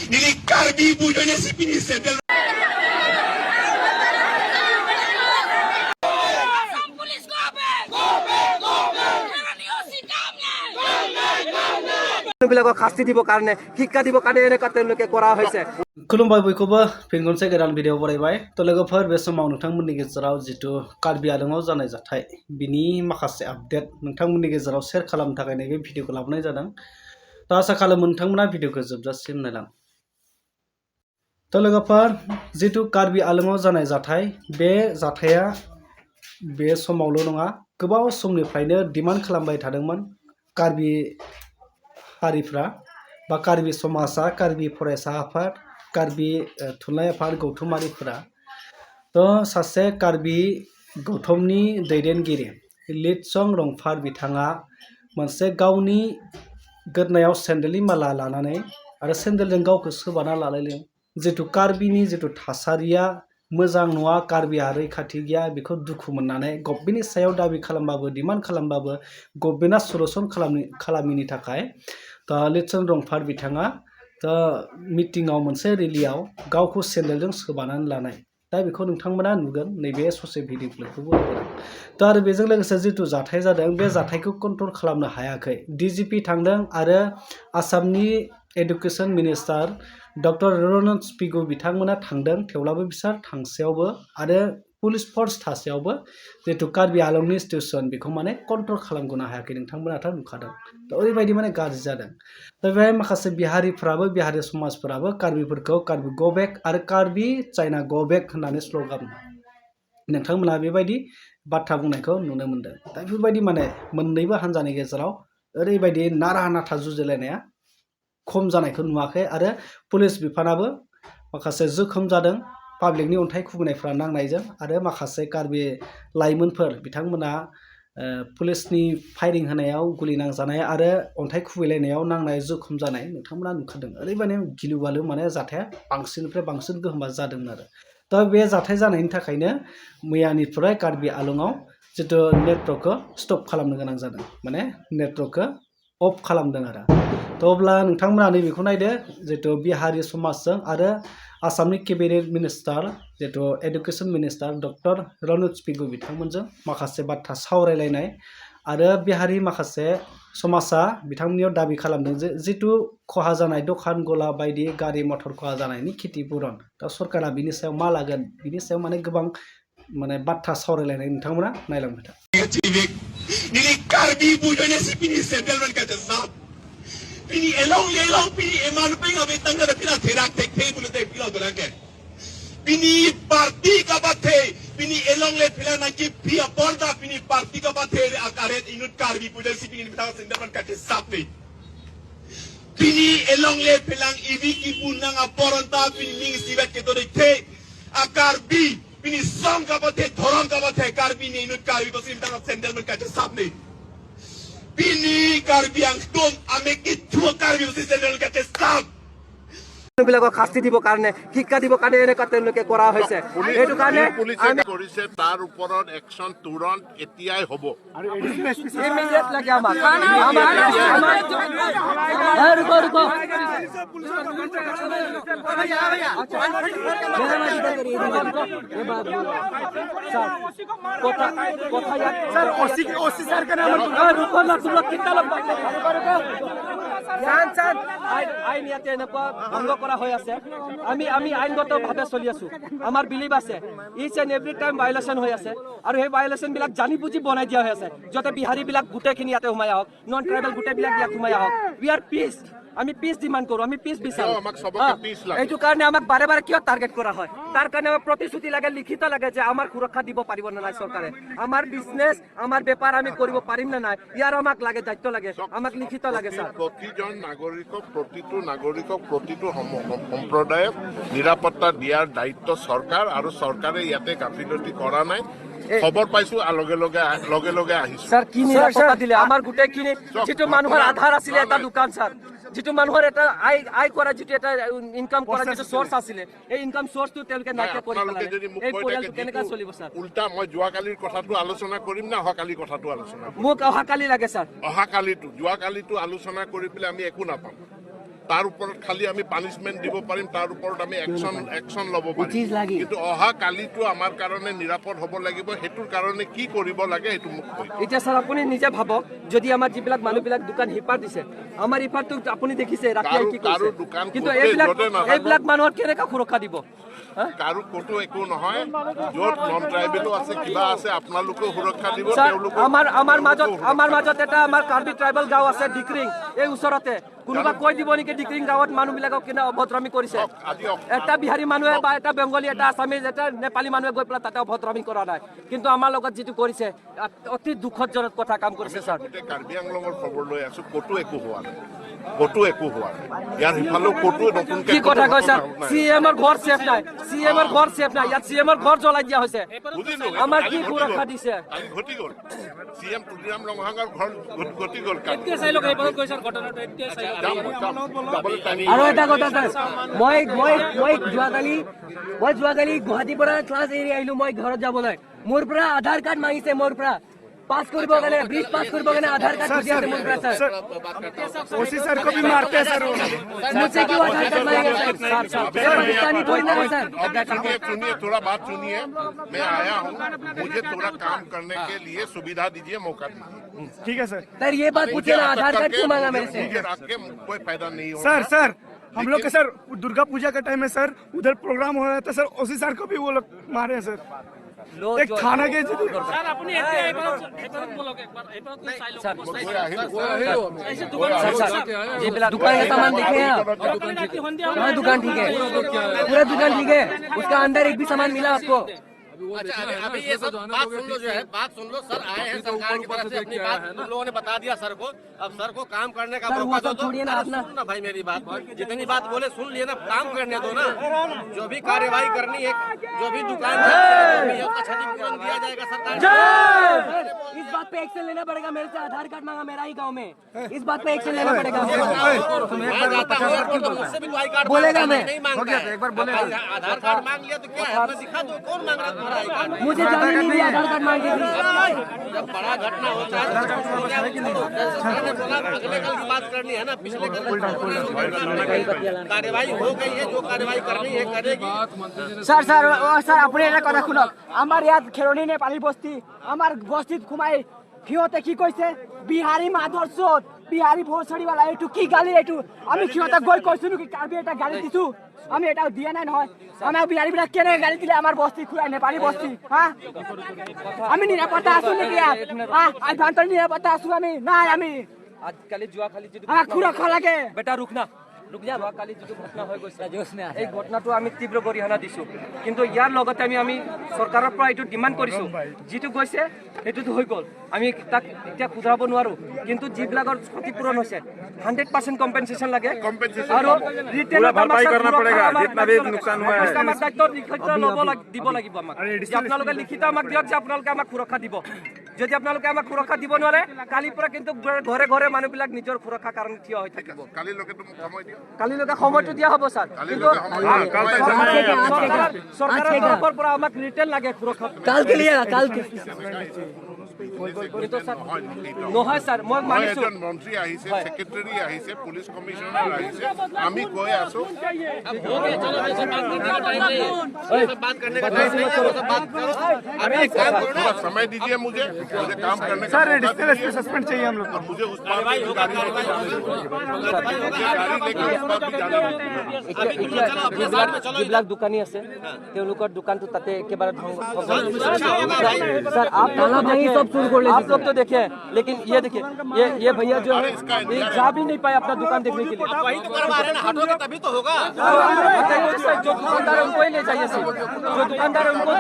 Nili Karbi budonya si pinisetel. শাস্তি দিব কাৰণে শিক্ষা দিব কাৰণে এনেকা তেওঁলোকে কৰা হৈছে। खुलुमबाय बयखौबो फिन खनसे गोदान भिडिअ बरायबाय। तो लोगोफोर बे समाव नोंथांमोननि गेजेराव जितु कार्बि आंलंआव जानाय जाथाय बिनि माखासे आपडेट नोंथांमोननि गेजेराव शेयार खालामनो थाखाय नैबे भिडिअखौ लाबोनाय जादों। तो आसा खालामो नोंथांमोना भिडिअखौ जोबजासिम नायलां। तो लोगोफोर जितु कार्बि आंलंआव जानाय जाथाय बे जाथाया बे समावल' नङा गोबाव समनिफ्रायनो डिमान्ड खालामबाय थादोंमोन कार्बि हारिफ्रा बा कार्बि समाजा कार्बि फरायसा आफाद कार्बि थुनलाइ आफाद गौथुमारिफोरा। तो सासे कार्बि गौथुमनि दैदेनगिरि लिटसं रंफार बिथाङा मोनसे गावनि गोदनायाव सेन्देलनि माला लानानै आरो सेन्देलजों गावखौ सोबाना लालायदों। जितु कार्बिनि जितु थासारिया मोजां नङा, कार्बिया रैखाथि गैया, बेखौ दुखु मोननानै गभर्नमेन्टनि सायाव दाबि खालामबाबो डिमान्ड खालामबाबो गभर्नमेन्टआ सलुसन खालामिनि थाखाय लिटसं रंफार बिथाङा मिटिंआव मोनसे रेलियाव गावखौ सेन्देलजों सोबानानै लानाय। दा बेखौ नोंथांमोना नुगोन नैबे ससे भिडिअ क्लिपखौबो नुगोन। तो आरो बेजों लोगोसे जितु जाथाय जादों बे जाथायखौ कन्ट्रल खालामनो हायाखै। DGP थांदों आरो आसामनि एडुकेशन मिनिस्टार डक्टर रनज पेगु बिथांमोना थांदों, थेवब्लाबो बिसोर थांसेयावबो आरो पुलिस फोर्स थासेयावबो जितु कार्बि आंलंनि सिचुएसन बेखौ माने कन्ट्रल खालामगनो हायाखै। नोंथांमोनाथ' नुखादों। तो ओरैबायदि माने गाज्रि जादों। तो बेहाय माखासे बिहारिफ्राबो बिहारि समाजफोराबो कार्बिफोरखौ कार्बि गो बेक आरो कार्बि चाइना गो बेक होननानै स्ल'गान नोंथांमोना बेबायदि बाथ्रा बुंनायखौ नुनो मोनदों। दा बेफोरबायदि माने मोननैबो हान्जानि गेजेराव ओरैबायदि नारा नाथा जुजिलायनाया खम जानायखौ नुवाखै आरो पुलिस बिफानाबो माखासे जोखोम जादों पाब्लिकनि अन्थाइ खुबैनायफ्रा नांनायजों आरो माखासे कार्बि लाइमोनफोर बिथांमोना पुलिसनि फायरिं होनायाव गुलि नांजानाय आरो अन्थाइ खुबैलायनायाव नांनाय जोखोम जानाय नोंथांमोना नुखादों। ओरैबायदि गिलु बालु माने जाथाया बांसिननिफ्राय बांसिन गोहोमा जादोंमोन आरो। दा बे जाथाय जानायनि थाखायनो मैयानिफ्राय कार्बि आंलंआव जितु नेटवर्कखौ स्टप खालामनो गोनां जादों, माने नेटवर्कखौ अफ खालामदों आरो। तो अब्ला नोंथांमोना नैबेखौ नायदो जितु बिहारि समाजजों आरो आसामनि केबिनेट मिनिस्टार जितु एडुकेशन मिनिस्टार डक्टर रनज पेगु बिथांमोनजों माखासे बाथ्रा सावरायलायनाय आरो बिहारि माखासे समाजा बिथांमोननियाव दाबि खालामदों जे जितु खहा जानाय दखान गला बायदि गारि मटर खहा जानायनि क्षतिपुरन दा सरकारा बिनि सायाव मा लागोन बिनि सायाव माने गोबां माने बाथ्रा सावरायलायनाय नोंथांमोना नायलांबाय था। Pini elong lelong pini eman penga betanga da pila therak tek the bulu te pila dolange. Pini parti ka bathe pini elong le pila na ki pia porda pini parti ka bathe akaret inut karbi pudel si pini bitang sendaman ka te sapi. Pini elong le pilang ibi ki punang aporonta pini ning sibet ke tore the akarbi pini song ka bathe thoron ka bathe karbi ni inut karbi ko si bitang sendaman ka te sapi. Pini karbi ang tom amekit chua karbi usi senel kate stop. বিলাকক শাস্তি দিব কাৰণে শিক্ষা দিব কাৰণে এনেকা তেওঁলোকে কৰা হৈছে। এইটো কাৰণে পুলিচে কৰিছে তাৰ ওপৰত একচন তুৰন্ত এতিয়াই হ'ব। ইমিডিয়েট লাগে আমাক আইন ইয়াতে এনেকুৱা ভংগ কৰা হৈ আছে। আমি আইনগতভাৱে চলি আছো, আমাৰ বিলিভ আছে। ইচ এণ্ড এভৰি টাইম ভাইলেশ্যন হৈ আছে আৰু সেই ভাইলেশ্যন বিলাক জানি বুজি বনাই দিয়া হৈ আছে যাতে বিহাৰী বিলাক গোটেইখিনি ইয়াতে সোমাই আহক, নন ট্ৰাইবেল গোটেইবিলাক ইয়াত সোমাই আহক। উই আৰ পিচ, আমি পিচ ডিমাণ্ড কৰো, আমি পিচ বিচাৰো। এইটো কাৰণে আমাক বাৰে বাৰে কিয় টাৰ্গেট কৰা হয়? তাৰ কাৰণে আমাক প্ৰতিশ্ৰুতি লাগে, লিখিত লাগে যে আমাৰ সুৰক্ষা দিব পাৰিব নে নাই চৰকাৰে, আমাৰ বিজনেছ আমাৰ বেপাৰ আমি কৰিব পাৰিম নে নাই, ইয়াৰ আমাক লাগে দায়িত্ব লাগে, আমাক লিখিত লাগে। স্যাৰ প্ৰতিজন নাগৰিকক প্ৰতিটো সম্প্ৰদায়ক নিৰাপত্তা দিয়াৰ দায়িত্ব চৰকাৰ আৰু চৰকাৰে ইয়াতে গাফিলতি কৰা নাই। খবৰ পাইছো লগে লগে আহিছো। স্যাৰ কি নিৰাপত্তা দিলে আমাৰ গোটেইখিনি যিটো মানুহৰ আধাৰ আছিলে এটা দোকান স্যাৰ যিটো মানুহৰ এটা আয় কৰা যিটো এটা ইনকাম কৰা যিটো সোৰ্স আছিলে এই ইনকাম সোৰ্সটো তেওঁলোকে নাইকিয়া কৰি পেলালে এই পৰিয়ালটো কেনেকৈ চলিব স্যাৰ উল্টা মই যোৱাকালিৰ কথাটো আলোচনা কৰিম না অহাকালিৰ কথাটো আলোচনা কৰিম মোক অহাকালি লাগে স্যাৰ অহাকালিটো যোৱাকালিটো আলোচনা কৰি পেলাই আমি একো নাপাম তাৰ ওপৰত খালি আমি পানিশমেন্ট দিব পাৰিম তাৰ ওপৰত আমি একশন ল'ব পাৰিম কিন্তু অহাকালিটো আমাৰ কাৰণে নিৰাপদ হ'ব লাগিব হেতুৰ কাৰণে কি কৰিব লাগে হেতু মোক কৈ এতিয়া স্যাৰ আপুনি নিজে ভাবক যদি আমাৰ যিবিলাক মানুহবিলাক দোকান হিপাৰ দিছে আমাৰ হিপাৰটো আপুনি দেখিছে ৰাতি কি কৰিছে কিন্তু এইবিলাক মানুহৰ কেনেকৈ সুৰক্ষা দিব কাৰো ক'তো একো নহয় য'ত নন ট্ৰাইবেলো আছে কিবা আছে আপোনালোকেও সুৰক্ষা দিব আমাৰ মাজত এটা আমাৰ কাৰ্বি ট্ৰাইবেল গাঁও আছে ডিক্ৰিং এই ওচৰতে কোনোবা কৈ দিব নেকি ডিক্ৰিং গাঁৱত মানুহবিলাকক কেনে অভদ্ৰামী কৰিছে এটা বিহাৰী মানুহে বা এটা বেংগলী এটা আছামিজ এটা নেপালী মানুহে গৈ পেলাই তাতে অভদ্ৰামী কৰা নাই কিন্তু আমাৰ লগত যিটো কৰিছে অতি দুখজনক কথা কাম কৰিছে স্যাৰ কাৰ্বি আংলঙৰ খবৰ লৈ আছো ক'তো একো হোৱা নাই ক'তো একো হোৱা নাই ইয়াৰ সিফালেও ক'তো নতুনকৈ কি কথা কৈছা চিএমৰ ঘৰ সেফ নাই চিএমৰ ঘৰ সেফ নাই ইয়াত চিএমৰ ঘৰ জ্বলাই দিয়া হৈছে আমাৰ কি সুৰক্ষা দিছে ঘটি গ'ল চিএম তুলিৰাম লংহাঙৰ ঘৰ ঘটি গ'ল আৰু এটা কথা স্যাৰ মই যোৱাকালি গুৱাহাটীৰ পৰা ক্লাছ এৰি আহিলো মই ঘৰত যাবলৈ মোৰ পৰা আধাৰ কাৰ্ড মাগিছে মোৰ পৰা पास কৰিব কাৰণে ব্ৰিজ পাস কৰিব কাৰণে आधार कार्ड খুজি আছে মোৰ পৰা স্যার ओसी सर को भी मारते हैं सर मुझसे क्यों आधार कार्ड मांगेगा सर पाकिस्तानी थोड़ी ना है सर सुनिए थोड़ा बात सुनिए मैं आया हूँ मुझे थोड़ा काम करने के लिए सुविधा दीजिए मौका दीजिए ठीक है सर ये बात पूछिए ना आधार कार्ड क्यों मांगा मेरे से रख के कोई फायदा नहीं होगा सर हम लोग के सर दुर्गा पूजा के टाइम में सर उधर प्रोग्राम हो रहा था सर ओसी सर को भी वो लोग मारे हैं सर एक थाना के दुकान का सामान देखे हैं हाँ दुकान ठीक है पूरा दुकान ठीक है उसका अंदर एक भी सामान मिला आपको अच्छा अभी ये सब बात सुन लो जो है बात सुन लो सर आए हैं सरकार की तरफ से अपनी बात तुम लोगों ने बता दिया सर को अब सर को काम करने का मौका दो सुन ना भाई मेरी बात जितनी बात बोले सुन लिए ना काम करने दो ना जो भी कार्यवाही करनी है जो भी दुकान उसका क्षतिपूरण दिया जाएगा सरकार इस बात पे एक्शन लेना पड़ेगा मेरे से आधार कार्ड मांगा मेरा ही गाँव में इस बात पे एक्शन लेना पड़ेगा बोलेगा मैं आधार कार्ड मांग लिया तो क्या दिखा दो कौन मांग रहा मुझे जाने नहीं दिया आधार कार्ड मांगे जब बड़ा घटना होता है अगले कल की बात करनी है ना पिछले कल कार्यवाही हो गई है जो कार्यवाही करनी है करेगी सर अपने এটা কথা শুনক আমাৰ ইয়াত খেৰনি নেপালী বস্তি আমাৰ বস্তিত সোমাই সিহঁতে কি কৈছে বিহাৰী মাধৰ চোট বিহাৰী ভোসড়িৱালা এইটো কি গালি এইটো আমি সিহঁতক গৈ কৈছো কি কাৰ্বি এটা গালি দিছো আমি এটা দিয়া নাই নহয় আমাৰ বিহাৰীবিলাক কেনে গালি দিলে আমাৰ বস্তি খুৱাই নেপালী বস্তি হা আমি নিৰাপত্তা আছো নেকি ইয়াত আভ্যন্তৰীণ নিৰাপত্তা আছো আমি নাই আমি আজিকালি যোৱাকালি যিটো সুৰক্ষা লাগে বেটা रुक जा যোৱাকালি যিটো ঘটনা হৈ গৈছে এই ঘটনাটো আমি তীব্ৰ গৰিহণা দিছো কিন্তু ইয়াৰ লগতে আমি চৰকাৰৰ পৰা এইটো ডিমাণ্ড কৰিছো যিটো গৈছে সেইটোতো হৈ গ'ল আমি তাক এতিয়া শুধৰাব নোৱাৰো কিন্তু যিবিলাকৰ ক্ষতিপূৰণ হৈছে 100% কম্পেনসেশন লাগে আৰু ৰিটেল ভৰপাই करना पड़ेगा जितना भी नुकसान हुआ है লিখিত দিব লাগিব আমাক আপোনালোকে লিখিত আমাক দিয়ক যে আপোনালোকে আমাক সুৰক্ষা দিব যদি আপোনালোকে আমাক সুৰক্ষা দিব নোৱাৰে কালিৰ পৰা কিন্তু ঘৰে ঘৰে মানুহবিলাক নিজৰ সুৰক্ষাৰ কাৰণে থিয় হৈ থাকিব কালিলৈকে সময়টো দিয়া হ'ব স্যাৰ কিন্তু চৰকাৰৰ তৰফৰ পৰা আমাক ৰিটেল লাগে সুৰক্ষা কাল के लिए কাল কিন্তু স্যাৰ নহয় স্যাৰ মই মানিছো এজন মন্ত্ৰী আহিছে সেক্ৰেটাৰী আহিছে পুলিচ কমিশনাৰ আহিছে আমি কৈ আছো बात करने का टाइम नहीं है वो सब बात करो अभी एक काम करो ना समय दीजिए मुझे काम करने का सर डिस्टेंस सस्पेंड चाहिए हम लोग मुझे उस पर যিবিলাক দোকানী আছে তেওঁলোকৰ দোকানটো তাতে একেবাৰে सर आप सब चोर कर ले आप लोग तो देखे लेकिन ये देखिए ये भैया जो है ये जा भी नहीं पाए अपना दुकान देखने के लिए वही तो करवा रहे हैं ना हटोगे तभी तो होगा जो दुकानदार है उनको ही ले जाइए जो दुकानदार है उनको